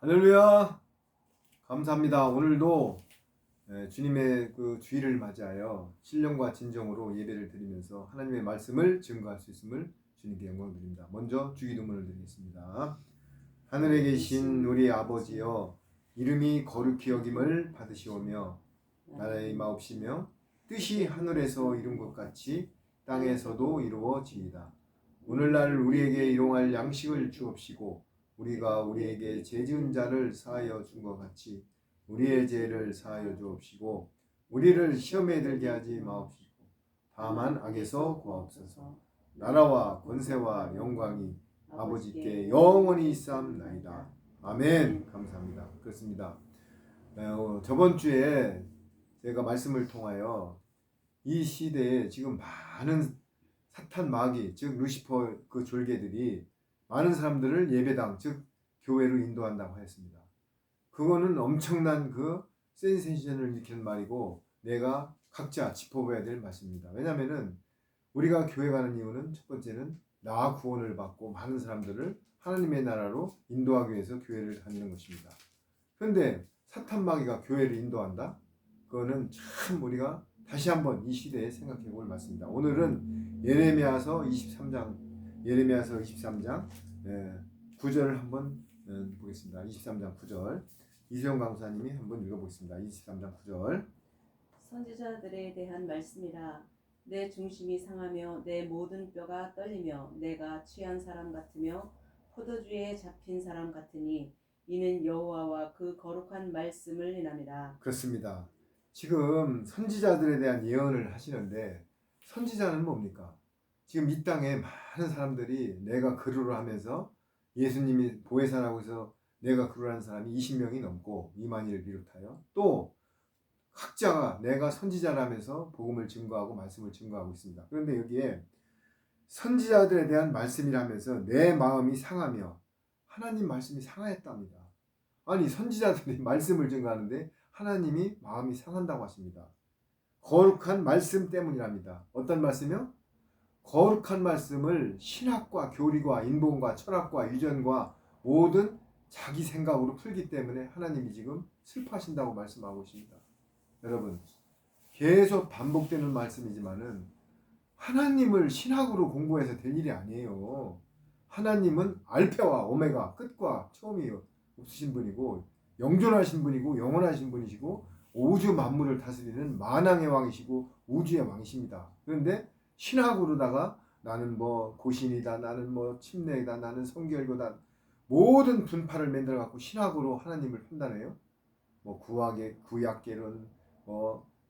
할렐루야! 감사합니다. 오늘도 주님의 그 주일을 맞이하여 신령과 진정으로 예배를 드리면서 하나님의 말씀을 증거할 수 있음을 주님께 영광 드립니다. 먼저 주기도문을 드리겠습니다. 하늘에 계신 우리 아버지여, 이름이 거룩히 여김을 받으시오며 나라의 임하옵시며 뜻이 하늘에서 이룬 것 같이 땅에서도 이루어지이다. 오늘날 우리에게 일용할 양식을 주옵시고 우리가 우리에게 죄 지은 자를 사하여 준 것 같이 우리의 죄를 사하여 주옵시고 우리를 시험에 들게 하지 마옵시고 다만 악에서 구하옵소서. 나라와 권세와 영광이 아버지께 영원히 있사옵나이다. 아멘. 감사합니다. 그렇습니다. 저번 주에 제가 말씀을 통하여 이 시대에 지금 많은 사탄 마귀 즉 루시퍼 그 졸개들이 많은 사람들을 예배당 즉 교회로 인도한다고 하였습니다. 그거는 엄청난 그 센세이션을 일으키는 말이고 내가 각자 짚어봐야 될 말씀입니다. 왜냐하면은 우리가 교회 가는 이유는 첫 번째는 나 구원을 받고 많은 사람들을 하나님의 나라로 인도하기 위해서 교회를 다니는 것입니다. 그런데 사탄 마귀가 교회를 인도한다? 그거는 참 우리가 다시 한번 이 시대에 생각해 볼 말씀입니다. 오늘은 예레미야서 23장 9절을 한번 보겠습니다. 23장 9절 이수영 강사님이 한번 읽어보겠습니다. 23장 9절 선지자들에 대한 말씀이라. 내 중심이 상하며 내 모든 뼈가 떨리며 내가 취한 사람 같으며 포도주에 잡힌 사람 같으니 이는 여호와와 그 거룩한 말씀을 인함이라. 그렇습니다. 지금 선지자들에 대한 예언을 하시는데 선지자는 뭡니까? 지금 이 땅에 많은 사람들이 내가 그루를 하면서 예수님이 보혜사라고 해서 내가 그루라는 사람이 20명이 넘고 이만희를 비롯하여 또 각자가 내가 선지자라면서 복음을 증거하고 말씀을 증거하고 있습니다. 그런데 여기에 선지자들에 대한 말씀이라면서 내 마음이 상하며 하나님 말씀이 상하였답니다. 아니 선지자들이 말씀을 증거하는데 하나님이 마음이 상한다고 하십니다. 거룩한 말씀 때문이랍니다. 어떤 말씀이요? 거룩한 말씀을 신학과 교리과 인본과 철학과 유전과 모든 자기 생각으로 풀기 때문에 하나님이 지금 슬퍼하신다고 말씀하고 있습니다. 여러분 계속 반복되는 말씀이지만은 하나님을 신학으로 공부해서 될 일이 아니에요. 하나님은 알파와 오메가 끝과 처음이 없으신 분이고 영존하신 분이고 영원하신 분이시고 우주 만물을 다스리는 만왕의 왕이시고 우주의 왕이십니다. 그런데 신학으로다가 나는 뭐 고신이다, 나는 뭐 침례이다, 나는 성결교다 모든 분파를 만들어 갖고 신학으로 하나님을 판단해요. 뭐 구약계론,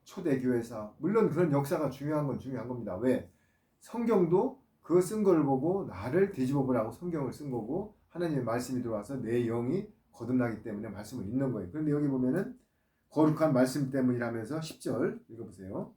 초대교회사 물론 그런 역사가 중요한 건 중요한 겁니다. 왜? 성경도 그 쓴 걸 보고 나를 뒤집어 보라고 성경을 쓴 거고 하나님의 말씀이 들어와서 내 영이 거듭나기 때문에 말씀을 읽는 거예요. 그런데 여기 보면은 거룩한 말씀 때문이라면서 10절 읽어보세요.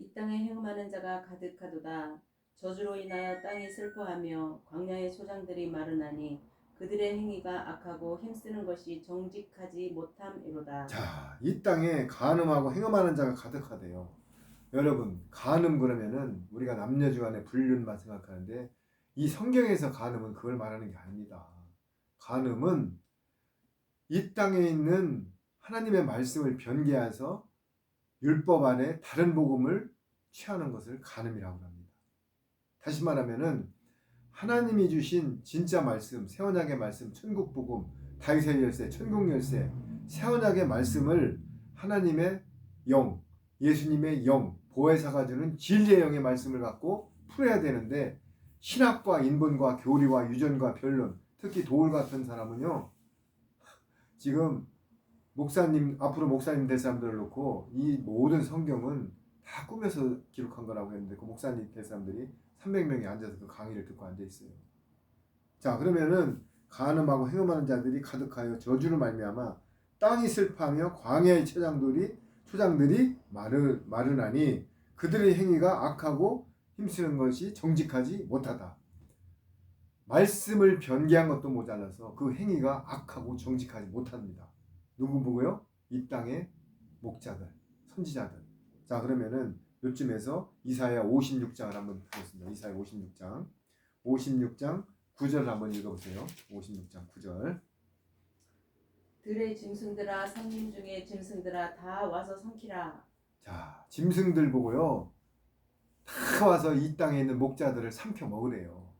이 땅에 행음하는 자가 가득하도다. 저주로 인하여 땅이 슬퍼하며 광야의 소장들이 마르나니 그들의 행위가 악하고 힘쓰는 것이 정직하지 못함이로다. 자, 이 땅에 간음하고 행음하는 자가 가득하대요. 여러분, 간음 그러면은 우리가 남녀주 간의 불륜만 생각하는데 이 성경에서 간음은 그걸 말하는 게 아닙니다. 간음은 이 땅에 있는 하나님의 말씀을 변개해서 율법 안에 다른 복음을 취하는 것을 간음이라고 합니다. 다시 말하면은 하나님이 주신 진짜 말씀, 새 언약의 말씀, 천국 복음, 다윗의 열쇠, 천국 열쇠, 새 언약의 말씀을 하나님의 영, 예수님의 영, 보혜사가 주는 진리의 영의 말씀을 갖고 풀어야 되는데 신학과 인본과 교리와 유전과 변론, 특히 도울 같은 사람은요. 지금 목사님 앞으로 목사님 될 사람들을 놓고 이 모든 성경은 다 꾸며서 기록한 거라고 했는데 그 목사님 될 사람들이 300명이 앉아서 그 강의를 듣고 앉아 있어요. 자, 그러면은 간음하고 행음하는 자들이 가득하여 저주를 말미암아 땅이 슬퍼하며 광야의 초장들이 마르나니 그들의 행위가 악하고 힘쓰는 것이 정직하지 못하다. 말씀을 변개한 것도 모자라서 그 행위가 악하고 정직하지 못합니다. 누구 보고요? 이 땅의 목자들, 선지자들. 자, 그러면은 요쯤에서 이사야 56장을 한번 보겠습니다. 이사야 56장 9절을 한번 읽어보세요. 56장 9절 들의 짐승들아 성림 중에 짐승들아 다 와서 성키라. 자, 짐승들 보고요. 다 와서 이 땅에 있는 목자들을 삼켜 먹으래요.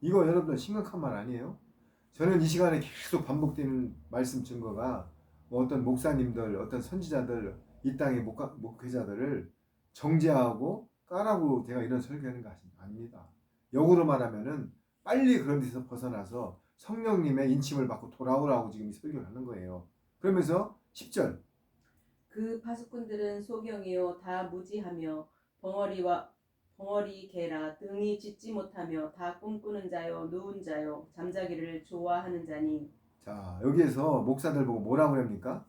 이거 여러분들 심각한 말 아니에요? 저는 이 시간에 계속 반복되는 말씀 증거가 뭐 어떤 목사님들, 어떤 선지자들, 이 땅의 목회자들을 정죄하고 까라고 제가 이런 설교하는 거 아닙니다. 역으로 말하면은 빨리 그런 데서 벗어나서 성령님의 인침을 받고 돌아오라고 지금 이 설교를 하는 거예요. 그러면서 10절 그 파수꾼들은 소경이요 다 무지하며 벙어리 개라 등이 짖지 못하며 다 꿈꾸는 자요 누운 자요 잠자기를 좋아하는 자니. 자, 여기에서 목사들 보고 뭐라고 합니까?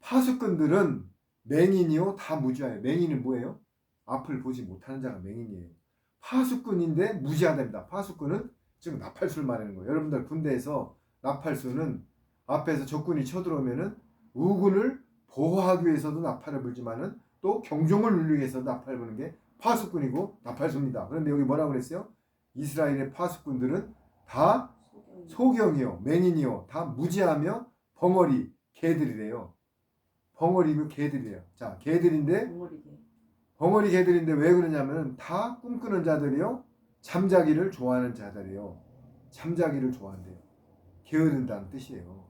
파수꾼들은 맹인이요 다 무지하여. 맹인은 뭐예요? 앞을 보지 못하는 자가 맹인이에요. 파수꾼인데 무지하답니다. 파수꾼은 즉 나팔수를 말하는 거예요. 여러분들 군대에서 나팔수는 앞에서 적군이 쳐들어오면은 우군을 보호하기 위해서도 나팔을 불지만은 또 경종을 울리기 위해서도 나팔을 부는 게 파수꾼이고 나팔수입니다. 그런데 여기 뭐라고 그랬어요? 이스라엘의 파수꾼들은 다 소경이요 맹인이요 다 무지하며 벙어리 개들이래요. 벙어리고 개들이에요. 자, 개들인데 벙어리 개. 벙어리 개들인데 왜 그러냐면 다 꿈꾸는 자들이요. 잠자기를 좋아하는 자들이요. 잠자기를 좋아한대요. 게으른다는 뜻이에요.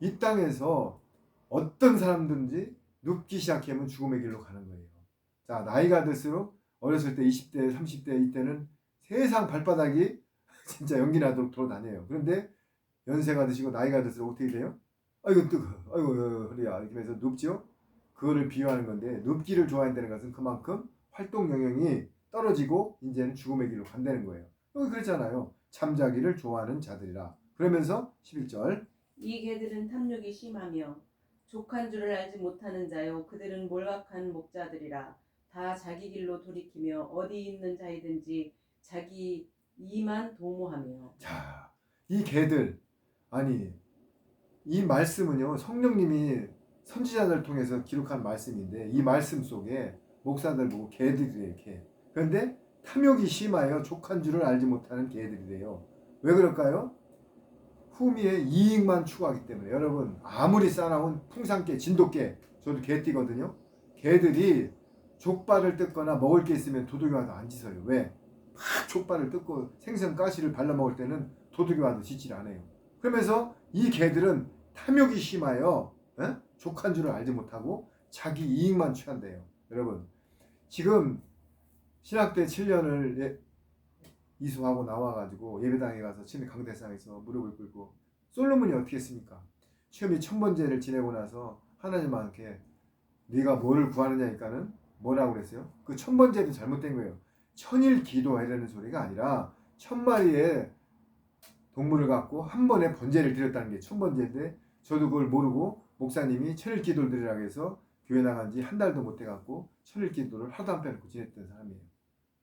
이 땅에서 어떤 사람든지 눕기 시작하면 죽음의 길로 가는 거예요. 자, 나이가 들수록 어렸을 때 20대, 30대 이때는 세상 발바닥이 진짜 연기 나도록 돌아다녀요. 그런데 연세가 드시고 나이가 들수록 어떻게 돼요? 아이고 뜨거, 아이고 허리야 이렇게 해서 눕죠. 그거를 비유하는 건데 눕기를 좋아한다는 것은 그만큼 활동 영역이 떨어지고 이제는 죽음의 길로 간다는 거예요. 여기 그랬잖아요. 잠자기를 좋아하는 자들이라. 그러면서 11절 이 개들은 탐욕이 심하며 족한 줄을 알지 못하는 자요 그들은 몰각한 목자들이라. 다 자기 길로 돌이키며 어디 있는 자이든지 자기 이만 도모하며. 자, 이 개들 아니 이 말씀은요 성령님이 선지자들 통해서 기록한 말씀인데 이 말씀 속에 목사들 보고 개들이래요. 개. 그런데 탐욕이 심하여 족한 줄을 알지 못하는 개들이래요. 왜 그럴까요? 후미의 이익만 추구하기 때문에. 여러분 아무리 싸나운 풍산개 진돗개 저도 개띠거든요. 개들이 족발을 뜯거나 먹을 게 있으면 도둑이 와도 안 짖어요. 왜? 막 족발을 뜯고 생선 가시를 발라 먹을 때는 도둑이 와도 짖질 않아요. 그러면서 이 개들은 탐욕이 심하여 족한 줄을 알지 못하고 자기 이익만 취한대요. 여러분 지금 신학대 7년을 이수하고 나와가지고 예배당에 가서 친히 강대상에서 무릎을 꿇고 솔로몬이 어떻게 했습니까? 시험이 1000번째를 지내고 나서 하나님한테 네가 뭐를 구하느냐니까는 뭐라고 그랬어요? 그 1000번째도 잘못된 거예요. 천일 기도하려는 소리가 아니라 1000마리의 동물을 갖고 한 번에 번제를 드렸다는 게 1000번째인데 저도 그걸 모르고 목사님이 천일 기도를 드리라고 해서 교회 나간 지 한 달도 못 돼갖고 천일 기도를 하도 안 빼놓고 지냈던 사람이에요.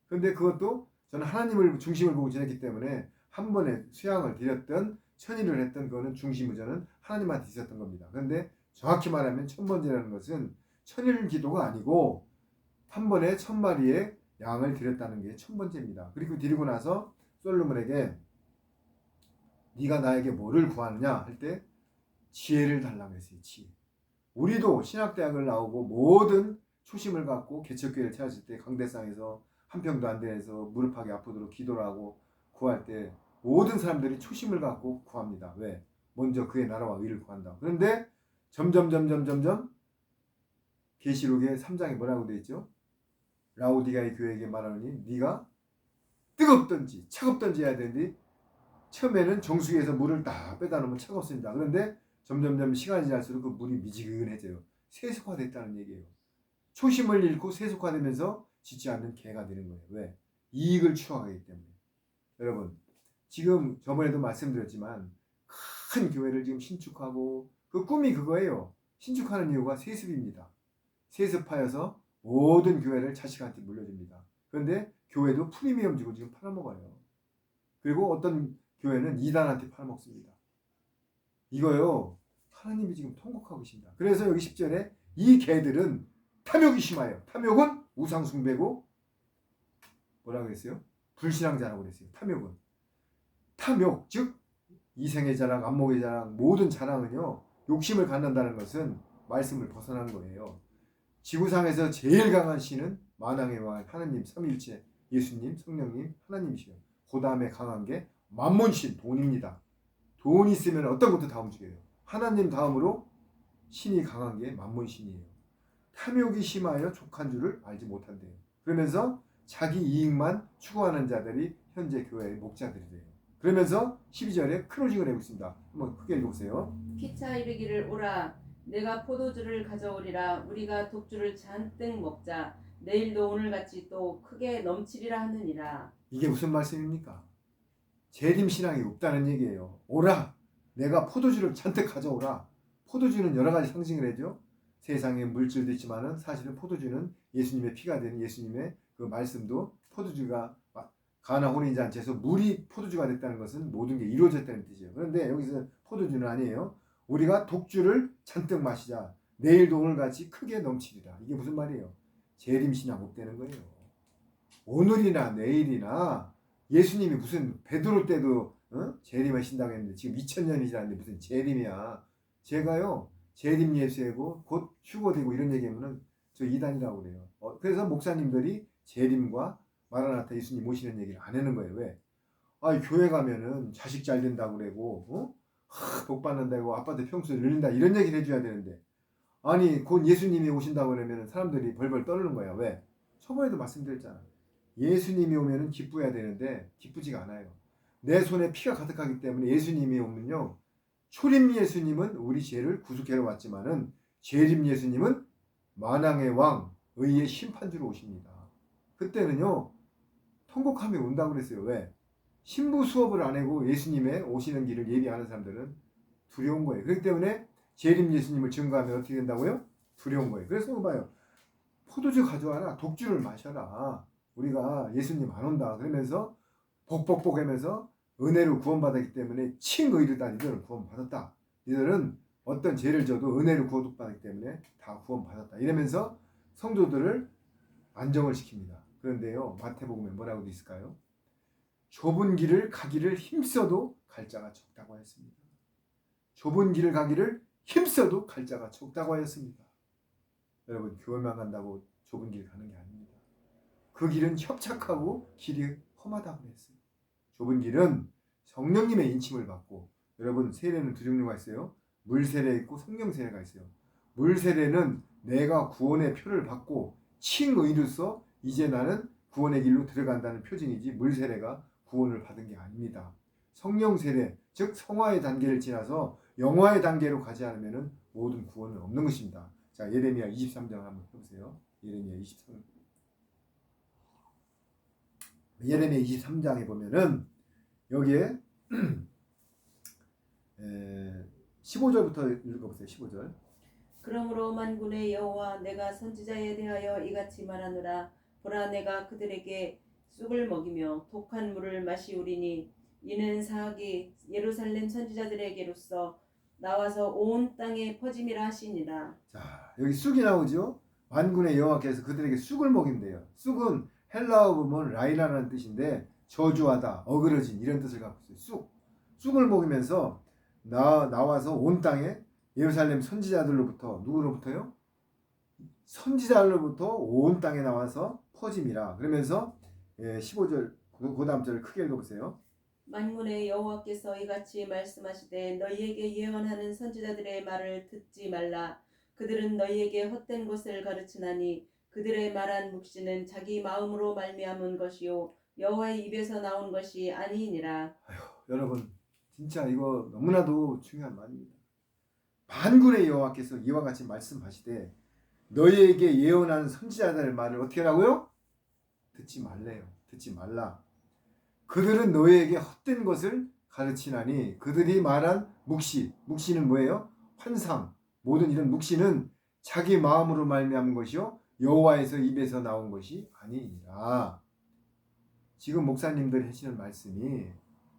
그런데 그것도 저는 하나님을 중심을 보고 지냈기 때문에 한 번에 수양을 드렸던 천일을 했던 그거는 중심은 저는 하나님한테 있었던 겁니다. 그런데 정확히 말하면 1000번제라는 것은 천일 기도가 아니고 한 번에 1000마리의 양을 드렸다는 게 1000번제입니다. 그리고 드리고 나서 솔로몬에게 네가 나에게 뭐를 구하느냐 할 때 지혜를 달라고 했어요. 지혜. 우리도 신학대학을 나오고 모든 초심을 갖고 개척교회를 찾았을 때 강대상에서 한 평도 안 돼서 무릎하기 아프도록 기도를 하고 구할 때 모든 사람들이 초심을 갖고 구합니다. 왜? 먼저 그의 나라와 의를 구한다. 그런데 점점 계시록의 3장에 뭐라고 되어 있죠? 라오디가의 교회에게 말하노니 네가 뜨겁든지 차갑든지 해야 되는데 처음에는 정수기에서 물을 다 빼다 놓으면 차갑습니다. 그런데 점점 시간이 지날수록 그 물이 미지근해져요. 세속화됐다는 얘기예요. 초심을 잃고 세속화되면서 짓지 않는 개가 되는 거예요. 왜? 이익을 추구하기 때문에. 여러분 지금 저번에도 말씀드렸지만 큰 교회를 지금 신축하고 그 꿈이 그거예요. 신축하는 이유가 세습입니다. 세습하여서 모든 교회를 자식한테 물려줍니다. 그런데 교회도 프리미엄 주고 지금 팔아먹어요. 그리고 어떤 교회는 이단한테 팔아먹습니다. 이거요 하나님이 지금 통곡하고 계십니다. 그래서 여기 10절에 이 개들은 탐욕이 심하여. 탐욕은 우상숭배고 뭐라고 했어요? 불신앙자라고 그랬어요. 탐욕은 탐욕 즉 이생의 자랑 안목의 자랑 모든 자랑은요 욕심을 갖는다는 것은 말씀을 벗어난 거예요. 지구상에서 제일 강한 신은 만왕의 왕 하느님 삼위일체 예수님 성령님 하나님이시요. 그 다음에 강한 게 만몬신 돈입니다. 돈 있으면 어떤 것도 다 움직여요. 하나님 다음으로 신이 강한 게 만몬신이에요. 탐욕이 심하여 족한 줄을 알지 못한대요. 그러면서 자기 이익만 추구하는 자들이 현재 교회의 목자들이 돼요. 그러면서 12절에 크로징을 하고 있습니다. 한번 크게 읽어보세요. 피차 이르기를 오라 내가 포도주를 가져오리라 우리가 독주를 잔뜩 먹자 내일도 오늘같이 또 크게 넘치리라 하느니라. 이게 무슨 말씀입니까? 재림 신앙이 없다는 얘기예요. 오라! 내가 포도주를 잔뜩 가져오라. 포도주는 여러 가지 상징을 해죠. 세상에 물질도 있지만은 사실은 포도주는 예수님의 피가 되는 예수님의 그 말씀도 포도주가 가나 혼인잔치에서 물이 포도주가 됐다는 것은 모든 게 이루어졌다는 뜻이에요. 그런데 여기서 포도주는 아니에요. 우리가 독주를 잔뜩 마시자. 내일도 오늘같이 크게 넘치리라. 이게 무슨 말이에요? 재림 신앙 없다는 거예요. 오늘이나 내일이나 예수님이 무슨 베드로 때도 재림하신다고 했는데 지금 2000년이 지났는데 무슨 재림이야. 제가요 재림 예수이고 곧 휴거되고 이런 얘기하면은 저 이단이라고 그래요. 그래서 목사님들이 재림과 마라나타 예수님 모시는 얘기를 안 하는 거예요. 왜? 교회 가면은 자식 잘 된다고 그러고 복 받는다고 아빠한테 평소에 늘린다 이런 얘기를 해줘야 되는데 아니 곧 예수님이 오신다고 그러면 사람들이 벌벌 떠는 거야. 왜? 저번에도 말씀드렸잖아. 예수님이 오면은 기뻐해야 되는데 기쁘지가 않아요. 내 손에 피가 가득하기 때문에 예수님이 오면요 초림 예수님은 우리 죄를 구속하러 왔지만은 재림 예수님은 만왕의 왕 의의 심판주로 오십니다. 그때는요 통곡함이 온다고 그랬어요. 왜? 신부 수업을 안 하고 예수님의 오시는 길을 예비하는 사람들은 두려운 거예요. 그렇기 때문에 재림 예수님을 증거하면 어떻게 된다고요? 두려운 거예요. 그래서 봐요. 포도주 가져와라. 독주를 마셔라. 우리가 예수님 안 온다. 그러면서 복복복 하면서 은혜로 구원받았기 때문에 칭의르다. 니들은 구원받았다. 니들은 어떤 죄를 져도 은혜로 구원받았기 때문에 다 구원받았다. 이러면서 성도들을 안정을 시킵니다. 그런데요. 마태복음에 뭐라고 돼 있을까요? 좁은 길을 가기를 힘써도 갈 자가 적다고 하였습니다. 좁은 길을 가기를 힘써도 갈 자가 적다고 하였습니다. 여러분 교회만 간다고 좁은 길 가는 게 아닙니다. 그 길은 협착하고 길이 험하다고 했어요. 좁은 길은 성령님의 인침을 받고 여러분 세례는 두 종류가 있어요. 물 세례 있고 성령 세례가 있어요. 물 세례는 내가 구원의 표를 받고 칭의로서 이제 나는 구원의 길로 들어간다는 표징이지 물 세례가 구원을 받은 게 아닙니다. 성령 세례 즉 성화의 단계를 지나서 영화의 단계로 가지 않으면 모든 구원은 없는 것입니다. 자 예레미야 23장 한번 해보세요. 예레미야 23장. 예레미야 23장에 보면은 여기에 15절부터 읽어보세요. 15절. 그러므로 만군의 여호와 내가 선지자에 대하여 이같이 말하노라 보라 내가 그들에게 쑥을 먹이며 독한 물을 마시우리니 이는 사악이 예루살렘 선지자들에게로서 나와서 온 땅에 퍼짐이라 하시니라. 자 여기 쑥이 나오죠. 만군의 여호와께서 그들에게 쑥을 먹인대요. 쑥은 헬라어 보면 라이라는 뜻인데 저주하다, 어그러진 이런 뜻을 갖고 있어요. 쑥을 먹이면서 나와서 온 땅에 예루살렘 선지자들로부터 누구로부터요? 선지자들로부터 온 땅에 나와서 퍼짐이라. 그러면서 15절 그 다음 절을 크게 읽어보세요. 만군의 여호와께서 이같이 말씀하시되 너희에게 예언하는 선지자들의 말을 듣지 말라. 그들은 너희에게 헛된 것을 가르치나니 그들의 말한 묵시는 자기 마음으로 말미암은 것이요 여호와의 입에서 나온 것이 아니니라. 여러분 진짜 이거 너무나도 중요한 말입니다. 만군의 여호와께서 이와 같이 말씀하시되 너희에게 예언하는 선지자들의 말을 어떻게 하라고요? 듣지 말래요. 듣지 말라. 그들은 너희에게 헛된 것을 가르치나니 그들이 말한 묵시는 뭐예요? 환상. 모든 이런 묵시는 자기 마음으로 말미암은 것이요 여호와에서 입에서 나온 것이 아니니라. 지금 목사님들이 하시는 말씀이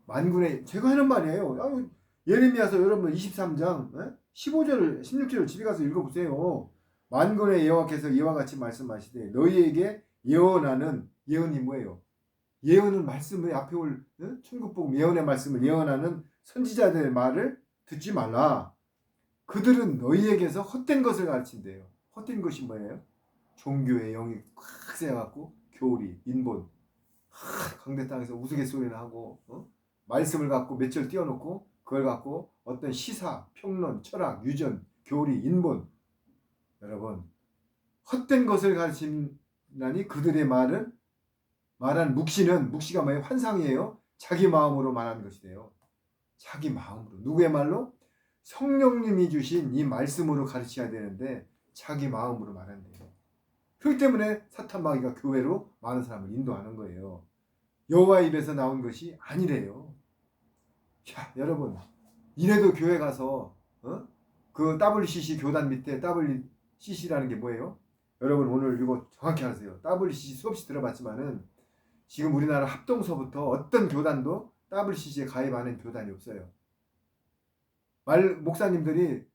만군의 제가 하는 말이에요. 예레미야서 여러분 23장 15절 16절을 집에 가서 읽어보세요. 만군의 여호와께서 이와 같이 말씀하시되 너희에게 예언하는 예언이 뭐예요? 예언은 말씀을 앞에 올 천국복음 예언의 말씀을 예언하는 선지자들의 말을 듣지 말라. 그들은 너희에게서 헛된 것을 가르친대요. 헛된 것이 뭐예요? 종교의 영이 꽉 세어갖고 교리, 인본, 강대 땅에서 우스갯소리나 하고 말씀을 갖고 몇 절 띄워놓고 그걸 갖고 어떤 시사, 평론, 철학, 유전, 교리, 인본, 여러분 헛된 것을 가르친다니 그들의 말한 묵시가 뭐예요? 환상이에요. 자기 마음으로 말하는 것이 돼요. 자기 마음으로. 누구의 말로? 성령님이 주신 이 말씀으로 가르쳐야 되는데 자기 마음으로 말한대요. 그렇기 때문에 사탄 마귀가 교회로 많은 사람을 인도하는 거예요. 여호와 입에서 나온 것이 아니래요. 자, 여러분 이래도 교회 가서 그 WCC 교단 밑에 WCC라는 게 뭐예요? 여러분 오늘 이거 정확히 알으세요. WCC 수없이 들어봤지만은 지금 우리나라 합동서부터 어떤 교단도 WCC에 가입하는 교단이 없어요. 목사님들이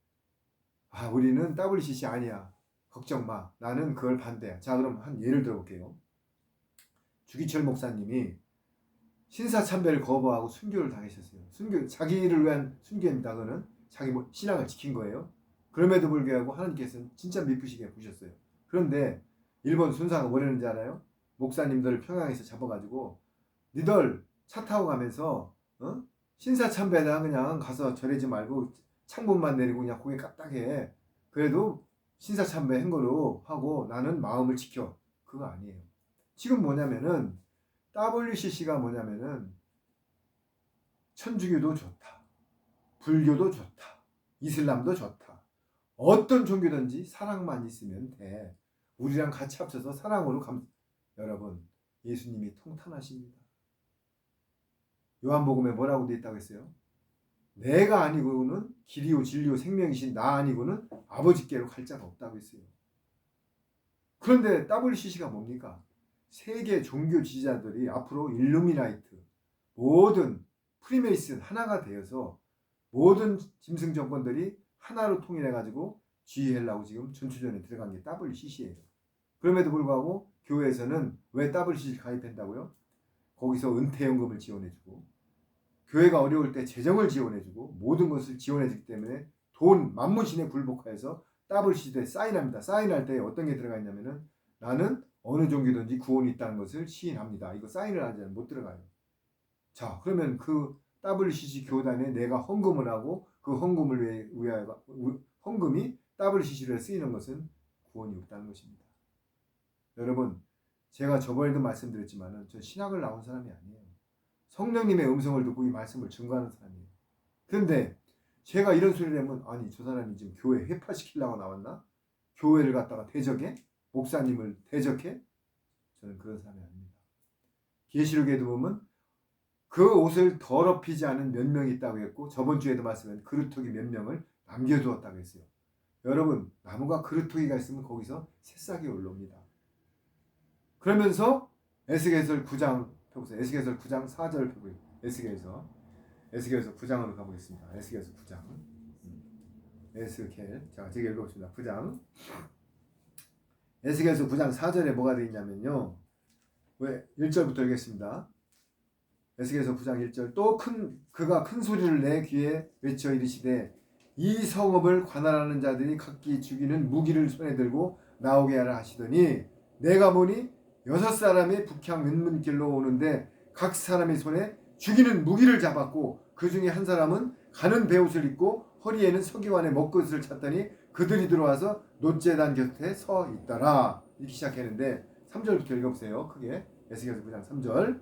우리는 WCC 아니야. 걱정 마. 나는 그걸 반대야. 자, 그럼 한 예를 들어볼게요. 주기철 목사님이 신사참배를 거부하고 순교를 당하셨어요. 자기를 위한 순교입니다. 그거는 자기 신앙을 지킨 거예요. 그럼에도 불구하고 하나님께서는 진짜 미쁘시게 보셨어요. 그런데 일본 순사가 뭐라는지 알아요? 목사님들을 평양에서 잡아가지고 니들 차 타고 가면서 신사참배나 그냥 가서 절하지 말고 창문만 내리고 그냥 고개 까딱해. 그래도 신사참배 한 거로 하고 나는 마음을 지켜. 그거 아니에요. 지금 뭐냐면은 WCC가 뭐냐면은 천주교도 좋다. 불교도 좋다. 이슬람도 좋다. 어떤 종교든지 사랑만 있으면 돼. 우리랑 같이 합쳐서 사랑으로 여러분 예수님이 통탄하십니다. 요한복음에 뭐라고 되어 있다고 했어요? 내가 아니고는 길이요 진리요 생명이신 나 아니고는 아버지께로 갈 자가 없다고 했어요. 그런데 WCC가 뭡니까? 세계 종교 지지자들이 앞으로 일루미나이트 모든 프리메이슨 하나가 되어서 모든 짐승 정권들이 하나로 통일해가지고 지휘하려고 지금 전초전에 들어간 게 WCC예요. 그럼에도 불구하고 교회에서는 왜 WCC 가입한다고요? 거기서 은퇴연금을 지원해주고 교회가 어려울 때 재정을 지원해주고 모든 것을 지원해주기 때문에 돈 만무신에 굴복해서 WCC에 사인합니다. 사인할 때 어떤 게 들어가 있냐면은 나는 어느 종교든지 구원이 있다는 것을 시인합니다. 이거 사인을 하지 않으면 못 들어가요. 자, 그러면 그 WCC 교단에 내가 헌금을 하고 그 헌금을 위하여 헌금이 WCC로 쓰이는 것은 구원이 없다는 것입니다. 여러분, 제가 저번에도 말씀드렸지만은 저 신학을 나온 사람이 아니에요. 성령님의 음성을 듣고 이 말씀을 증거하는 사람이에요. 그런데 제가 이런 소리를 하면 아니 저 사람이 지금 교회 회파시키려고 나왔나? 교회를 갖다가 대적해? 목사님을 대적해? 저는 그런 사람이 아닙니다. 계시록에도 보면 그 옷을 더럽히지 않은 몇 명이 있다고 했고 저번 주에도 말씀한 그루터기 몇 명을 남겨두었다고 했어요. 여러분 나무가 그루터기가 있으면 거기서 새싹이 올라옵니다. 그러면서 에스겔서 9장 펴보세요. 에스겔서 9장 4절 펴보세요. 에스겔서 9장으로 가보겠습니다. 에스겔서 9장 제가 읽어보겠습니다. 9장 에스겔서 9장 4절에 뭐가 되어 있냐면요. 왜 1절부터 읽겠습니다. 에스겔서 9장 1절 또 그가 큰 소리를 내 귀에 외쳐 이르시되 이 성읍을 관할하는 자들이 각기 죽이는 무기를 손에 들고 나오게 하라 하시더니 내가 보니 6사람이 북향 왼문길로 오는데 각 사람의 손에 죽이는 무기를 잡았고 그 중에 한 사람은 가는 베옷을 입고 허리에는 서기관의 먹것을 찼더니 그들이 들어와서 놋제단 곁에 서 있더라. 이렇게 시작했는데 3절부터 읽어보세요. 크게 에스겔서 9장 3절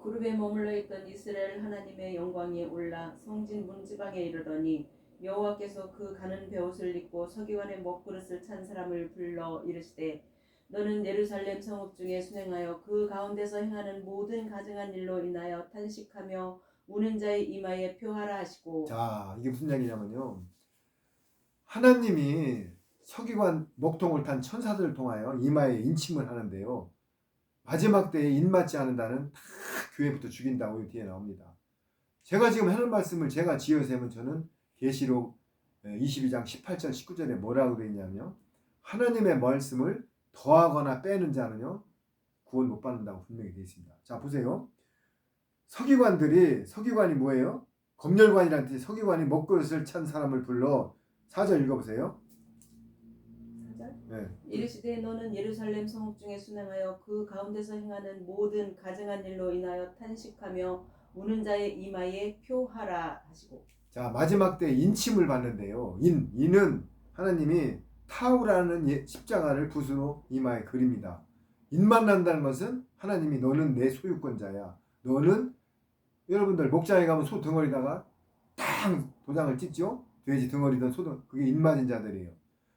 그룹에 머물러 있던 이스라엘 하나님의 영광이 올라 성진 문지방에 이르더니 여호와께서 그 가는 베옷을 입고 서기관의 먹그릇을 찬 사람을 불러 이르시되 너는 예루살렘 성읍 중에 순행하여 그 가운데서 행하는 모든 가증한 일로 인하여 탄식하며 우는 자의 이마에 표하라 하시고. 자, 이게 무슨 이야기냐면요. 하나님이 서기관 먹통을 탄 천사들을 통하여 이마에 인침을 하는데요. 마지막 때에 인맞지 않은 자는 다 교회부터 죽인다고 뒤에 나옵니다. 제가 지금 하는 말씀을 제가 지어서 하면 저는 계시록 22장 18절 19절에 뭐라고 되어 있냐면요. 하나님의 말씀을 더하거나 빼는 자는요. 구원 못 받는다고 분명히 되어 있습니다. 자 보세요. 서기관이 뭐예요? 검열관이라는 뜻이 서기관이 먹그릇을 찬 사람을 불러 4절 읽어보세요. 4절. 네. 이르시되 너는 예루살렘 성읍 중에 순행하여 그 가운데서 행하는 모든 가증한 일로 인하여 탄식하며 우는 자의 이마에 표하라 하시고. 자, 마지막 때 인침을 받는데요. 인은 하나님이 타우라는 십자가를 붓으로 이마에 그립니다. 인만 난다는 것은 하나님이 너는 내 소유권자야. 너는 여러분들 목장에 가면 소 덩어리다가 탕 도장을 찍죠. 돼지 덩어리든 소등 그게 인맞은 자들이에요.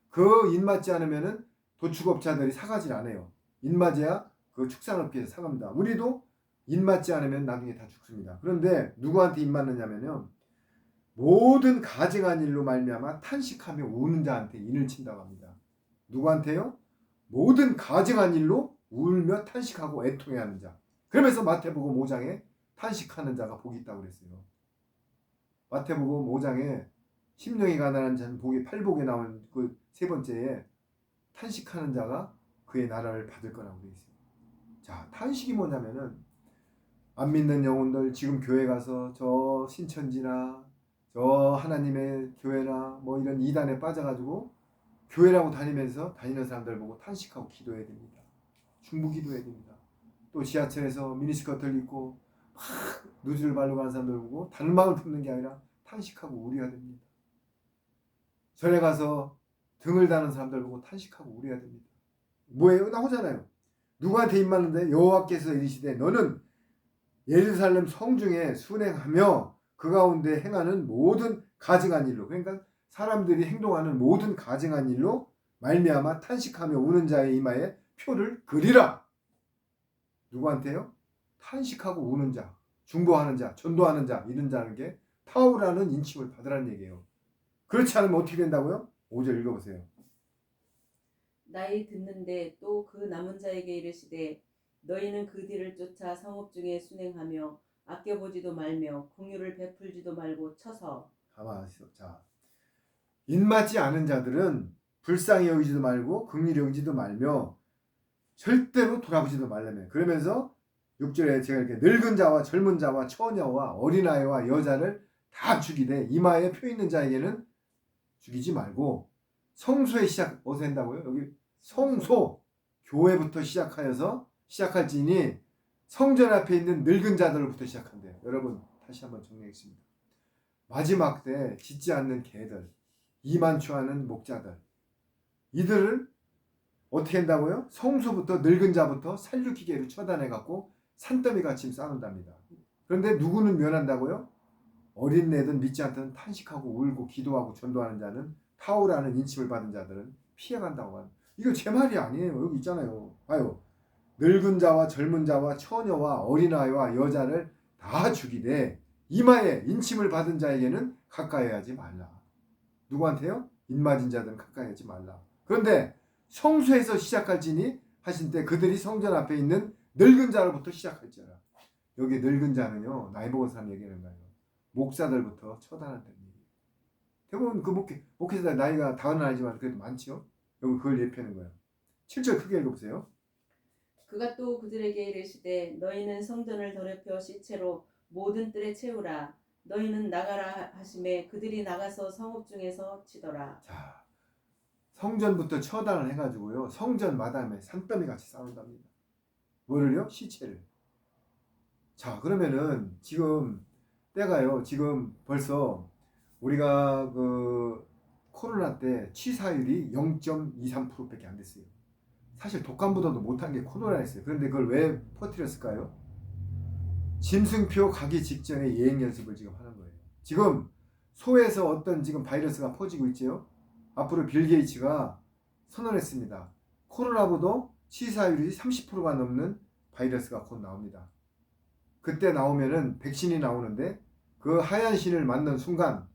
그 인맞지 않으면은 도축업자들이 사가질 않아요. 인맞아야 그 축산업계에서 사갑니다. 우리도 인맞지 않으면 나중에 다 죽습니다. 그런데 누구한테 인맞느냐면요. 모든 가증한 일로 말미암아 탄식하며 우는 자한테 인을 친다고 합니다. 누구한테요? 모든 가증한 일로 울며 탄식하고 애통해하는 자. 그러면서 마태복음 5장에 탄식하는 자가 복이 있다고 그랬어요. 마태복음 5장에 심령이 가난한 자는 복이 팔복에 나온 그 세 번째에 탄식하는 자가 그의 나라를 받을 거라고 되어 있어요. 자, 탄식이 뭐냐면은 안 믿는 영혼들 지금 교회 가서 저 신천지나 저 하나님의 교회나 뭐 이런 이단에 빠져가지고 교회라고 다니면서 다니는 사람들 보고 탄식하고 기도해야 됩니다. 중보 기도해야 됩니다. 또 지하철에서 미니스커트를 입고 막 누지를 바르고 가는 사람들 보고 다른 마음을 품는 게 아니라 탄식하고 우려야 됩니다. 절에 가서 등을 다는 사람들 보고 탄식하고 우려야 됩니다. 뭐예요? 나오잖아요. 누구한테 입맞는데 여호와께서 이르시되 너는 예루살렘 성중에 순행하며 그 가운데 행하는 모든 가증한 일로, 그러니까 사람들이 행동하는 모든 가증한 일로 말미암아 탄식하며 우는 자의 이마에 표를 그리라. 누구한테요? 탄식하고 우는 자, 중보하는 자, 전도하는 자, 이런 자에게 타오라는 인침을 받으라는 얘기예요. 그렇지 않으면 어떻게 된다고요? 5절 읽어보세요. 나이 듣는데 또 그 남은 자에게 이르시되 너희는 그 뒤를 쫓아 성읍 중에 순행하며 아껴보지도 말며 긍휼을 베풀지도 말고 쳐서. 가만히 있어. 자, 인맞지 않은 자들은 불쌍히 여기지도 말고 긍휼히 여기지도 말며 절대로 돌아보지도 말라며. 그러면서 6절에 제가 이렇게 늙은 자와 젊은 자와 처녀와 어린아이와 여자를 다 죽이되 이마에 표 있는 자에게는 죽이지 말고 성소에 어디서 한다고요? 여기 성소 교회부터 시작할지니 성전 앞에 있는 늙은 자들부터 시작한대요. 여러분 다시 한번 정리하겠습니다. 마지막 때 짖지 않는 개들, 이만추하는 목자들, 이들을 어떻게 한다고요? 성소부터 늙은 자부터 살육기계로 처단해갖고 산더미같이 싸놓는답니다. 그런데 누구는 면한다고요? 어린애든 믿지 않든 탄식하고 울고 기도하고 전도하는 자는 타오라는 인침을 받은 자들은 피해간다고 합니다. 이거 제 말이 아니에요. 여기 있잖아요. 봐요. 늙은 자와 젊은 자와 처녀와 어린아이와 여자를 다 죽이되 이마에 인침을 받은 자에게는 가까이 하지 말라. 누구한테요? 인맞은 자들은 가까이 하지 말라. 그런데 성소에서 시작할지니 하신 때 그들이 성전 앞에 있는 늙은 자로부터 시작할지라. 여기 늙은 자는요, 나이 먹은 사람 얘기하는 거예요. 목사들부터 처단한다는 얘기예요. 대부분 그 목회자들 나이가 다은 아니지만 그래도 많죠. 여기 그걸 예표하는 거예요. 7절 크게 읽어보세요. 그가 또 그들에게 이르시되 너희는 성전을 더럽혀 시체로 모든 뜰에 채우라. 너희는 나가라 하심에 그들이 나가서 성읍 중에서 치더라. 자, 성전부터 처단을 해가지고요, 성전 마담에 산더미 같이 싸운답니다. 뭐를요? 시체를. 자, 그러면은 지금 때가요, 지금 벌써 우리가 그 코로나 때 치사율이 0.23%밖에 안 됐어요. 사실 독감보다도 못한 게 코로나였어요. 그런데 그걸 왜 퍼뜨렸을까요? 짐승표 가기 직전에 예행 연습을 지금 하는 거예요. 지금 소에서 어떤 지금 바이러스가 퍼지고 있죠. 앞으로 빌 게이츠가 선언했습니다. 코로나보다 치사율이 30%가 넘는 바이러스가 곧 나옵니다. 그때 나오면은 백신이 나오는데 그 하얀 신을 맞는 순간,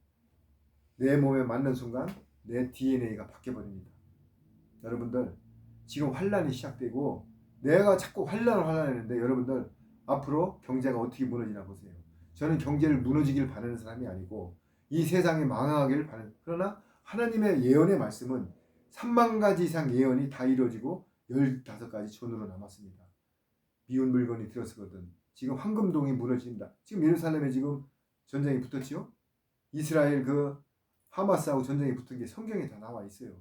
내 몸에 맞는 순간 내 DNA가 바뀌어버립니다. 여러분들 지금 환란이 시작되고 내가 자꾸 환란했는데 여러분들 앞으로 경제가 어떻게 무너지나 보세요. 저는 경제를 무너지길 바라는 사람이 아니고 이 세상이 망하기를 바라는, 그러나 하나님의 예언의 말씀은 3만 가지 이상 예언이 다 이루어지고 15가지 전으로 남았습니다. 미운 물건이 들어서거든. 지금 황금동이 무너진다. 지금 예루살렘에 지금 전쟁이 붙었지요. 이스라엘 그 하마스하고 전쟁이 붙은 게 성경에 다 나와 있어요.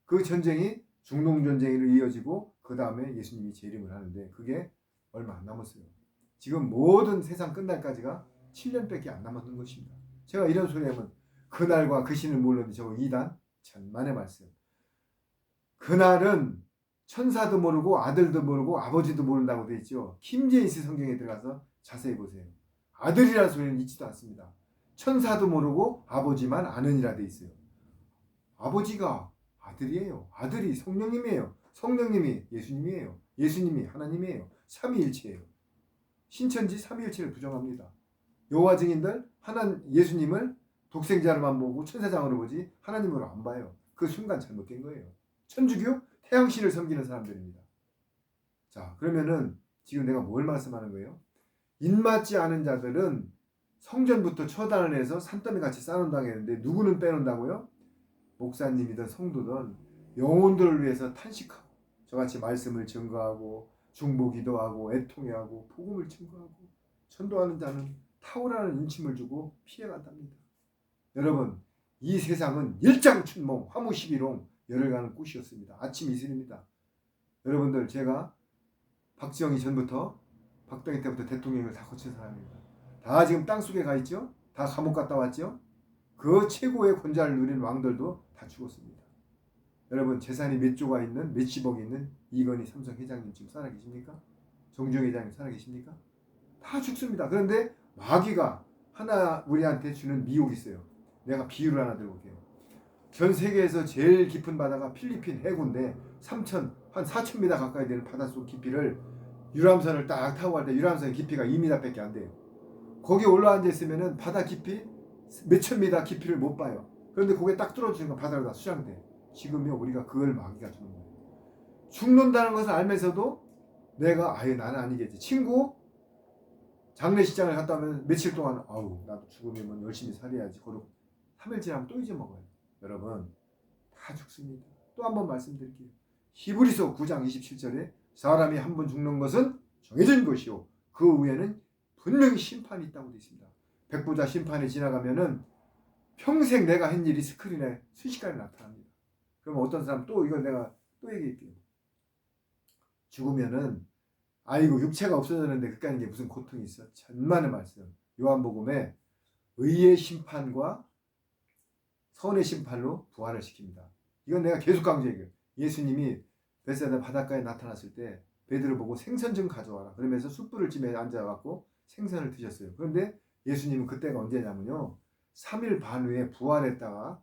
그 전쟁이 중동 전쟁으로 이어지고 그 다음에 예수님이 재림을 하는데 그게 얼마 안 남았어요. 지금 모든 세상 끝날까지가 7년밖에 안 남았는 것입니다. 제가 이런 소리 하면 그날과 그 신을 모르는데 저거 2단 천만의 말씀. 그날은 천사도 모르고 아들도 모르고 아버지도 모른다고 되어 있죠. 킹제임스 성경에 들어가서 자세히 보세요. 아들이라는 소리는 있지도 않습니다. 천사도 모르고 아버지만 아느니라 되어 있어요. 아버지가 아들이에요. 아들이 성령님이에요. 성령님이 예수님이에요. 예수님이 하나님이에요. 삼위일체예요. 신천지 삼위일체를 부정합니다. 여호와 증인들 예수님을 독생자로만 보고 천사장으로 보지 하나님으로 안 봐요. 그 순간 잘못된 거예요. 천주교 태양신을 섬기는 사람들입니다. 자, 그러면은 지금 내가 뭘 말씀하는 거예요? 인맞지 않은 자들은 성전부터 처단을 해서 산더미 같이 쌓아놓는다고 했는데 누구는 빼놓는다고요? 목사님이든 성도든 영혼들을 위해서 탄식하고 저같이 말씀을 증거하고 중보기도하고 애통해하고 복음을 증거하고 전도하는 자는 탁월한 인침을 주고 피해간답니다. 여러분, 이 세상은 일장춘몽 화무시비롱 열흘간은 꽃이었습니다. 아침 이슬입니다. 여러분들, 제가 박지영이 전부터 박정희 때부터 대통령을 다 거친 사람입니다. 다 지금 땅속에 가 있죠? 다 감옥 갔다 왔죠? 그 최고의 권좌를 누린 왕들도 다 죽었습니다. 여러분, 재산이 몇 조가 있는 몇십억이 있는 이건희 삼성 회장님 지금 살아계십니까? 정주영 회장님 살아계십니까? 다 죽습니다. 그런데 마귀가 하나 우리한테 주는 미혹이 있어요. 내가 비유를 하나 들어볼게요. 전 세계에서 제일 깊은 바다가 필리핀 해군데 한 4,000m 가까이 되는 바닷속 깊이를 유람선을 딱 타고 갈 때 유람선의 깊이가 2m밖에 안 돼요. 거기 올라앉아 있으면은 바다 깊이 몇천 미터 깊이를 못 봐요. 그런데 거기에 딱 뚫어주니까 바다로 다 수장돼. 지금요, 우리가 그걸 마귀가 주는 거예요. 죽는다는 것을 알면서도 내가 나는 아니겠지. 친구 장례식장을 갔다 오면 며칠 동안 나도 죽으면 열심히 살아야지. 거룩 3일 지나면 또 잊어먹어요. 여러분, 다 죽습니다. 또 한 번 말씀드릴게요. 히브리서 9장 27절에 사람이 한 번 죽는 것은 정해진 것이요 그 후에는 분명히 심판이 있다고 되어 있습니다. 백보자 심판이 지나가면은 평생 내가 한 일이 스크린에 순식간에 나타납니다. 그러면 어떤 사람 이걸 내가 또 얘기할게요. 죽으면은 육체가 없어졌는데 그까는 게 무슨 고통이 있어? 천만의 말씀. 요한복음에 의의 심판과 선의 심판로 부활을 시킵니다. 이건 내가 계속 강조해요. 예수님이 베세다 바닷가에 나타났을 때 베드로 보고 생선 좀 가져와라. 그러면서 숯불을 찜에 앉아갖고 생선을 드셨어요. 그런데 예수님은 그때가 언제냐면요. 3일 반 후에 부활했다가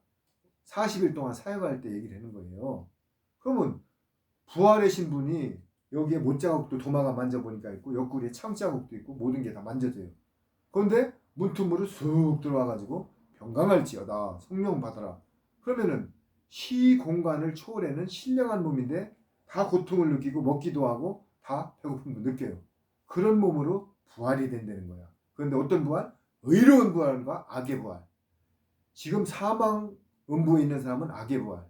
40일 동안 사역할 때 얘기를 하는 거예요. 그러면 부활하신 분이 여기에 못자국도 도마가 만져보니까 있고 옆구리에 창자국도 있고 모든 게 다 만져져요. 그런데 문틈으로 쑥 들어와가지고 병강할지어다 성령 받아라. 그러면은 시공간을 초월하는 신령한 몸인데 다 고통을 느끼고 먹기도 하고 다 배고픔도 느껴요. 그런 몸으로 부활이 된다는 거야. 그런데 어떤 부활? 의로운 부활과 악의 부활. 지금 사망 음부에 있는 사람은 악의 부활,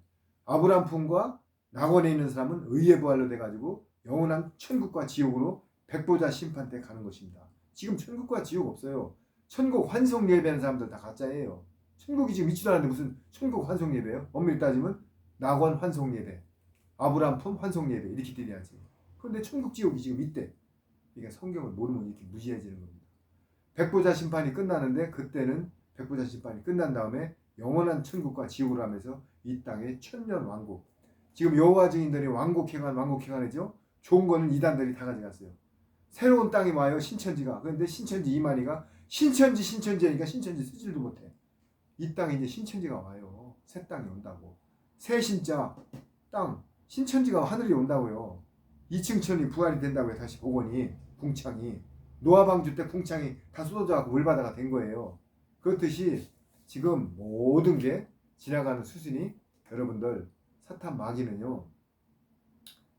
아브람 품과 낙원에 있는 사람은 의의 부활로 돼가지고 영원한 천국과 지옥으로 백보자 심판 때 가는 것입니다. 지금 천국과 지옥 없어요. 천국 환송 예배하는 사람들 다 가짜예요. 천국이 지금 있지도 않은데 무슨 천국 환송 예배예요? 엄밀히 따지면 낙원 환송 예배, 아브람 품 환송 예배 이렇게 드려야지. 그런데 천국 지옥이 지금 있대. 그러니까 성경을 모르면 이렇게 무시해지는 겁니다. 백보자 심판이 끝나는데 그때는 백보자 심판이 끝난 다음에 영원한 천국과 지옥을 하면서 이 땅의 천년 왕국. 지금 여호와 증인들이 왕국행하죠. 좋은 거는 이단들이 다 가져갔어요. 새로운 땅이 와요. 신천지가. 그런데 신천지 이만희가 신천지니까 신천지 쓰지도 못해. 이 땅에 이제 신천지가 와요. 새 땅이 온다고. 새 신자 땅 신천지가 하늘이 온다고요. 2층 천이 부활이 된다고요. 다시 복원이 궁창이 노아방주 때 궁창이 다 쏟아져갖고 물바다가 된 거예요. 그렇듯이 지금 모든 게 지나가는 수순이 여러분들 사탄 마귀는요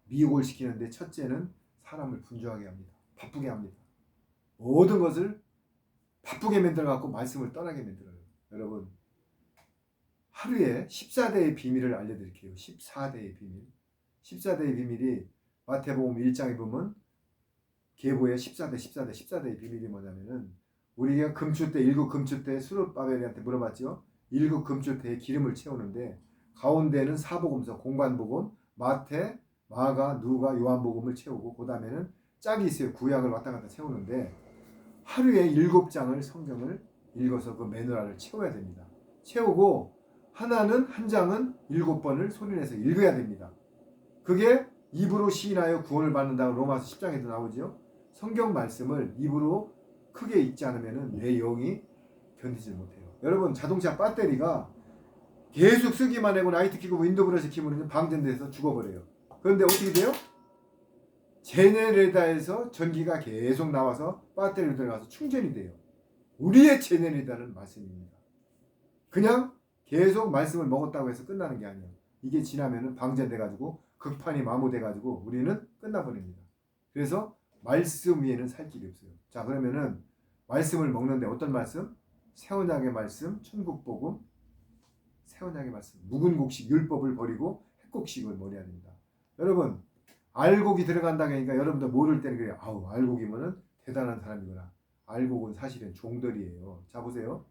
미혹을 시키는데 첫째는 사람을 분주하게 합니다. 바쁘게 합니다. 모든 것을 바쁘게 만들어갖고 말씀을 떠나게 만들어요. 여러분 하루에 14대의 비밀을 알려드릴게요. 14대의 비밀. 14대의 비밀이 마태복음 1장에 보면 계보의 14대의 비밀이 뭐냐면은 우리가 금추 때 일곱 금추 때 수르바벨한테 물어봤죠. 일곱 금초대에 기름을 채우는데 가운데는 사복음서, 공관복음, 마태, 마가, 누가, 요한복음을 채우고 그 다음에는 짝이 있어요. 구약을 왔다 갔다 채우는데 하루에 7장을 성경을 읽어서 그 매누아를 채워야 됩니다. 채우고 하나는 한 장은 7번을 소리내서 읽어야 됩니다. 그게 입으로 시인하여 구원을 받는다고 로마서 10장에도 나오죠. 성경 말씀을 입으로 크게 읽지 않으면 내 영이 견디지 못해요. 여러분 자동차 배터리가 계속 쓰기만 하고 라이트 켜고 윈도우 브러시 켜면 방전돼서 죽어버려요. 그런데 어떻게 돼요? 제네레이터에서 전기가 계속 나와서 배터리로 들어가서 충전이 돼요. 우리의 제네레이터는 말씀입니다. 그냥 계속 말씀을 먹었다고 해서 끝나는 게 아니에요. 이게 지나면은 방전돼가지고 극판이 마모돼가지고 우리는 끝나버립니다. 그래서 말씀 위에는 살 길이 없어요. 자, 그러면은 말씀을 먹는데 어떤 말씀? 새언약의 말씀, 천국복음, 새언약의 말씀, 묵은 곡식 율법을 버리고 핵곡식을 버려야 됩니다. 여러분 알곡이 들어간다고 하니까 여러분들 모를 때는 그래요. 아우 알곡이면은 대단한 사람이구나. 알곡은 사실은 종들이에요. 자 보세요.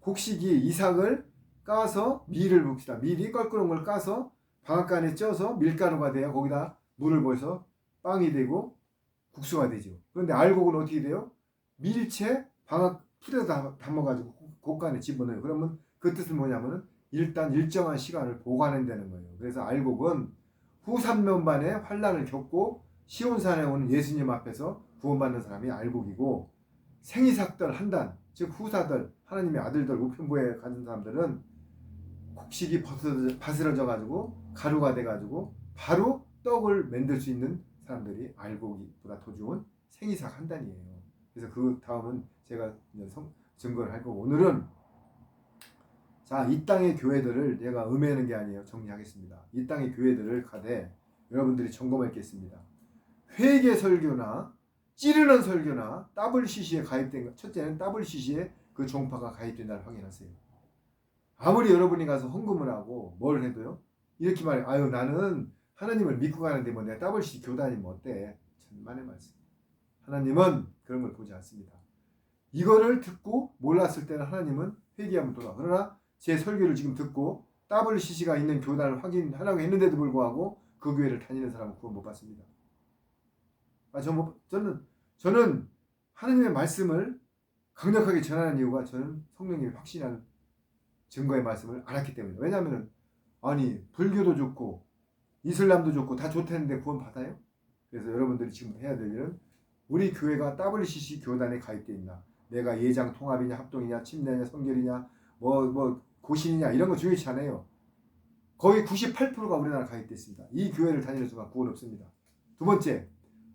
곡식이 이삭을 까서 밀을 봅시다. 밀이 껄끄러운 걸 까서 방앗간에 쪄서 밀가루가 돼야 거기다 물을 부어서 빵이 되고 국수가 되죠. 그런데 알곡은 어떻게 돼요? 밀채 방앗 풀에다 담아가지고 곡간에 집어넣어요. 그러면 그 뜻은 뭐냐면은 일단 일정한 시간을 보관한다는 거예요. 그래서 알곡은 후 3년 만에 환난을 겪고 시온산에 오는 예수님 앞에서 구원받는 사람이 알곡이고 생이삭들 한단 즉 후사들 하나님의 아들들 우편부에 가진 사람들은 곡식이 바스러져 가지고 가루가 돼 가지고 바로 떡을 만들 수 있는 사람들이 알곡이보다 더 좋은 생이삭 한 단이에요. 그래서 그 다음은 제가 증거를 할 거고 오늘은 자, 이 땅의 교회들을 내가 음해하는 게 아니에요. 정리하겠습니다. 이 땅의 교회들을 가되 여러분들이 점검하겠습니다. 회개 설교나 찌르는 설교나 WCC에 가입된 첫째는 WCC에 그 종파가 가입된다를 확인하세요. 아무리 여러분이 가서 헌금을 하고 뭘 해도요. 이렇게 말해요. 아유 나는 하나님을 믿고 가는데 뭐 내가 WCC 교단이면 어때? 천만의 말씀. 하나님은 그런 걸 보지 않습니다. 이거를 듣고 몰랐을 때는 하나님은 회개하면 돌아. 그러나 제 설교를 지금 듣고 WCC가 있는 교단을 확인하려고 했는데도 불구하고 그 교회를 다니는 사람은 구원 못 받습니다. 저는 하나님의 말씀을 강력하게 전하는 이유가 저는 성령님이 확신하는 증거의 말씀을 알았기 때문이에요. 왜냐하면 아니 불교도 좋고 이슬람도 좋고 다 좋다는데 구원 받아요? 그래서 여러분들이 지금 해야 될 일은 우리 교회가 WCC 교단에 가입되어 있나, 내가 예장 통합이냐 합동이냐 침례냐 성결이냐 뭐 고신이냐 이런 거 중요치 않아요. 거의 98%가 우리나라 가입되어 있습니다. 이 교회를 다니는 순간 구원 없습니다. 두 번째,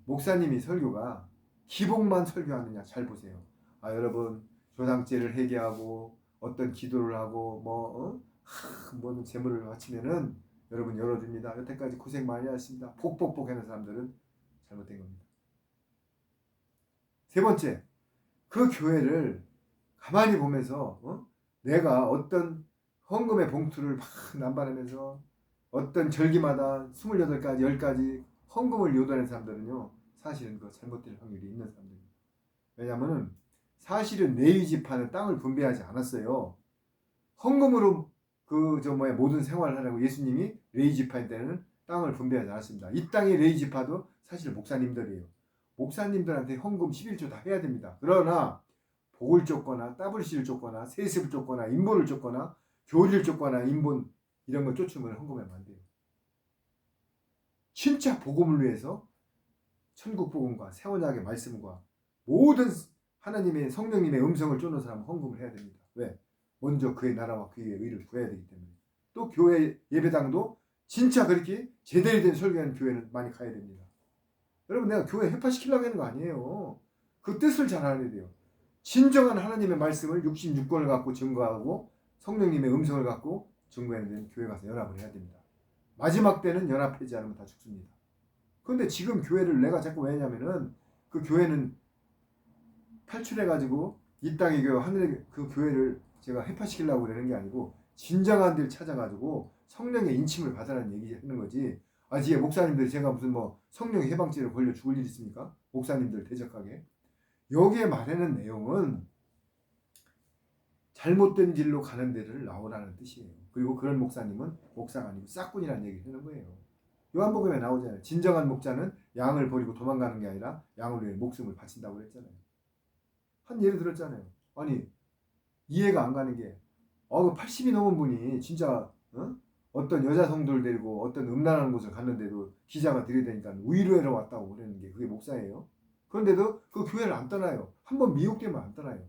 목사님이 설교가 기복만 설교하느냐 잘 보세요. 여러분 조상죄를 회개하고 어떤 기도를 하고 뭐 재물을 바치면은 여러분 열어줍니다. 여태까지 고생 많이 하셨습니다. 복복복 하는 사람들은 잘못된 겁니다. 세 번째, 그 교회를 가만히 보면서 내가 어떤 헌금의 봉투를 막 남발하면서 어떤 절기마다 28가지, 10가지 헌금을 요구하는 사람들은요. 사실은 그 잘못될 확률이 있는 사람들입니다. 왜냐하면 사실은 레위지파는 땅을 분배하지 않았어요. 헌금으로 모든 생활을 하라고 예수님이 레위지파인 때는 땅을 분배하지 않았습니다. 이 땅의 레위지파도 사실 목사님들이에요. 목사님들한테 헌금 11조 다 해야 됩니다. 그러나 복을 쫓거나 WC를 쫓거나 세습을 쫓거나 인본을 쫓거나 교리를 쫓거나 인본 이런 걸 쫓으면 헌금하면 안 돼요. 진짜 복음을 위해서 천국 복음과 새언약의 말씀과 모든 하나님의 성령님의 음성을 쫓는 사람은 헌금을 해야 됩니다. 왜? 먼저 그의 나라와 그의 의를 구해야 되기 때문에. 또 교회 예배당도 진짜 그렇게 제대로 된 설교하는 교회는 많이 가야 됩니다. 여러분 내가 교회 해파시키려고 하는 거 아니에요. 그 뜻을 잘 알아야 돼요. 진정한 하나님의 말씀을 66권을 갖고 증거하고 성령님의 음성을 갖고 증거해야 되는 교회 가서 연합을 해야 됩니다. 마지막 때는 연합하지 않으면 다 죽습니다. 그런데 지금 교회를 내가 자꾸 왜 하냐면은 그 교회는 탈출해가지고 이 땅의 교회 하늘의 그 교회를 제가 해파시키려고 그러는 게 아니고 진정한 데를 찾아가지고 성령의 인침을 받으라는 얘기 하는 거지. 지금 목사님들 제가 무슨 성령의 해방죄를 걸려 죽을 일 있습니까? 목사님들 대적하게. 여기에 말하는 내용은 잘못된 길로 가는 데를 나오라는 뜻이에요. 그리고 그런 목사님은 목사가 아니고 싹군이라는 얘기를 하는 거예요. 요한복음에 나오잖아요. 진정한 목자는 양을 버리고 도망가는 게 아니라 양을 위해 목숨을 바친다고 그랬잖아요. 한 예를 들었잖아요. 아니 이해가 안 가는 게 80이 넘은 분이 진짜 어떤 여자 성도를 데리고 어떤 음란한 곳을 갔는데도 기자가 들이대니까 위로하러 왔다고 그러는 게 그게 목사예요. 그런데도 그 교회를 안 떠나요. 한번 미혹되면 안 떠나요.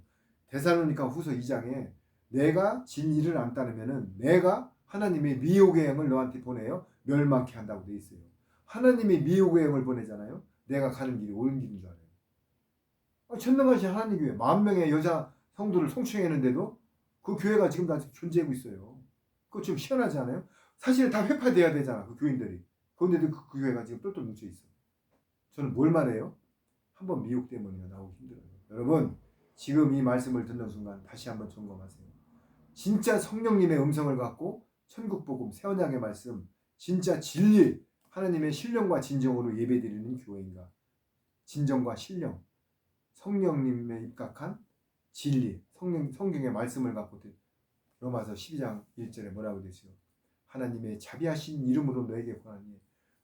데살로니가 후서 2장에 내가 진리를 안 따르면은 내가 하나님의 미혹의 영을 너한테 보내요. 멸망케 한다고 돼 있어요. 하나님의 미혹의 영을 보내잖아요. 내가 가는 길이 옳은 길인 줄 알아요. 전능하신 하나님 교회 10,000명의 여자 성도를 성추행했는데도 그 교회가 지금 다 존재하고 있어요. 그거 좀 희한하지 않아요? 사실 다 회파돼야 되잖아. 그 교인들이. 그런데도 그 교회가 지금 똘똘 뭉쳐 있어. 저는 뭘 말해요? 한번 미혹되면 나오기 힘들어요. 여러분 지금 이 말씀을 듣는 순간 다시 한번 점검하세요. 진짜 성령님의 음성을 갖고 천국복음 새언약의 말씀 진짜 진리 하나님의 신령과 진정으로 예배드리는 교회인가? 진정과 신령 성령님의 입각한 진리 성경의 말씀을 갖고 로마서 12장 1절에 뭐라고 되죠? 하나님의 자비하신 이름으로 너에게 권하니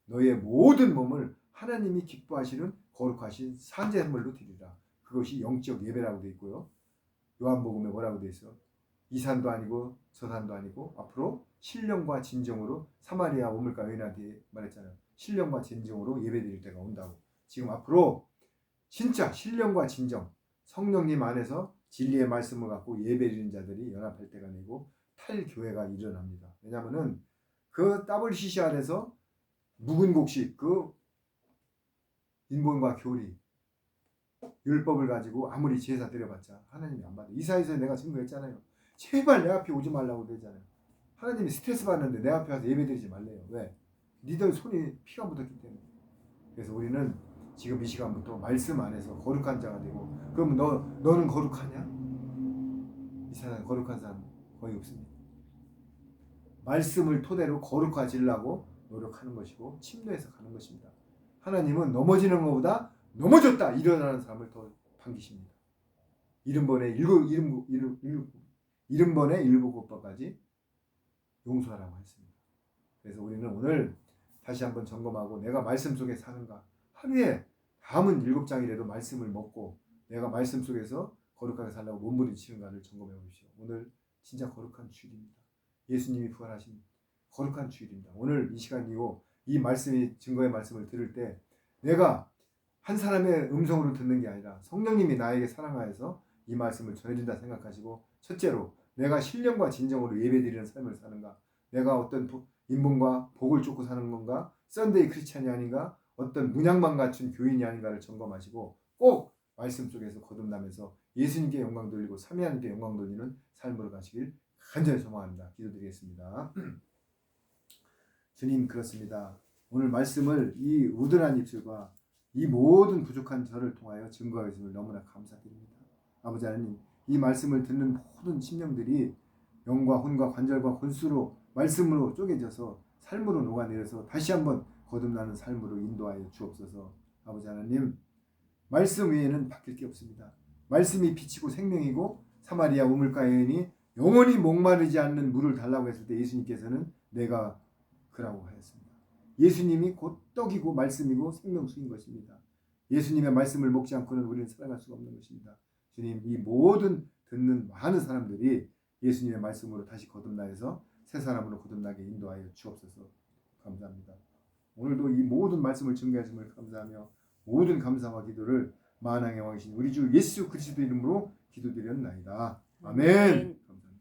너의 모든 몸을 하나님이 기뻐하시는 거룩하신 산제물로 드리라. 그것이 영적 예배라고 되어 있고요. 요한복음에 뭐라고 되어 있어? 이 산도 아니고 저 산도 아니고 앞으로 신령과 진정으로 사마리아 오물가 여인한테 말했잖아요. 신령과 진정으로 예배드릴 때가 온다고. 지금 앞으로 진짜 신령과 진정 성령님 안에서 진리의 말씀을 갖고 예배드리는 자들이 연합할 때가 되고 탈교회가 일어납니다. 왜냐하면은 그 WCC 안에서 묵은 곡식 그 인본과 교리 율법을 가지고 아무리 제사 드려봤자 하나님이 안 받아. 이사야서에 내가 증거했잖아요. 제발 내 앞에 오지 말라고 그러잖아요. 하나님이 스트레스 받는데 내 앞에 와서 예배드리지 말래요. 왜? 니들 손이 피가 묻었기 때문에. 그래서 우리는 지금 이 시간부터 말씀 안에서 거룩한 자가 되고 그럼 너는 거룩하냐? 이 세상에 거룩한 사람 거의 없습니다. 말씀을 토대로 거룩해지려고 노력하는 것이고 침노해서 가는 것입니다. 하나님은 넘어지는 것보다 넘어졌다 일어나는 사람을 더 반기십니다. 70번에 7번까지 용서하라고 했습니다. 그래서 우리는 오늘 다시 한번 점검하고 내가 말씀 속에 사는가 하루에 다음은 7장이라도 말씀을 먹고 내가 말씀 속에서 거룩하게 살려고 몸부림치는가를 점검해 보십시오. 오늘 진짜 거룩한 주일입니다. 예수님이 부활하신 거룩한 주일입니다. 오늘 이 시간이고 이 말씀이 증거의 말씀을 들을 때 내가 한 사람의 음성으로 듣는 게 아니라 성령님이 나에게 사랑하여서 이 말씀을 전해준다 생각하시고 첫째로 내가 신령과 진정으로 예배드리는 삶을 사는가 내가 어떤 인본과 복을 쫓고 사는 건가 썬데이 크리스찬이 아닌가 어떤 문양만 갖춘 교인이 아닌가를 점검하시고 꼭 말씀 속에서 거듭나면서 예수님께 영광 돌리고 삼위하나님께 영광 돌리는 삶으로 가시길 간절히 소망합니다. 기도드리겠습니다. 주님 그렇습니다. 오늘 말씀을 이 우둔한 입술과 이 모든 부족한 저를 통하여 증거하여 주심을 너무나 감사드립니다. 아버지 하나님 이 말씀을 듣는 모든 심령들이 영과 혼과 관절과 골수로 말씀으로 쪼개져서 삶으로 녹아내려서 다시 한번 거듭나는 삶으로 인도하여 주옵소서. 아버지 하나님 말씀 외에는 바뀔 게 없습니다. 말씀이 빛이고 생명이고 사마리아 우물가 여인이 영원히 목마르지 않는 물을 달라고 했을 때 예수님께서는 내가 그라고 하였습니다. 예수님이 곧 떡이고 말씀이고 생명수인 것입니다. 예수님의 말씀을 먹지 않고는 우리는 살아갈 수가 없는 것입니다. 주님 이 모든 듣는 많은 사람들이 예수님의 말씀으로 다시 거듭나서 새 사람으로 거듭나게 인도하여 주옵소서. 감사합니다. 오늘도 이 모든 말씀을 증거하심을 감사하며 모든 감사와 기도를 만왕의 왕이신 우리 주 예수 그리스도 이름으로 기도드렸나이다. 아멘. 감사합니다.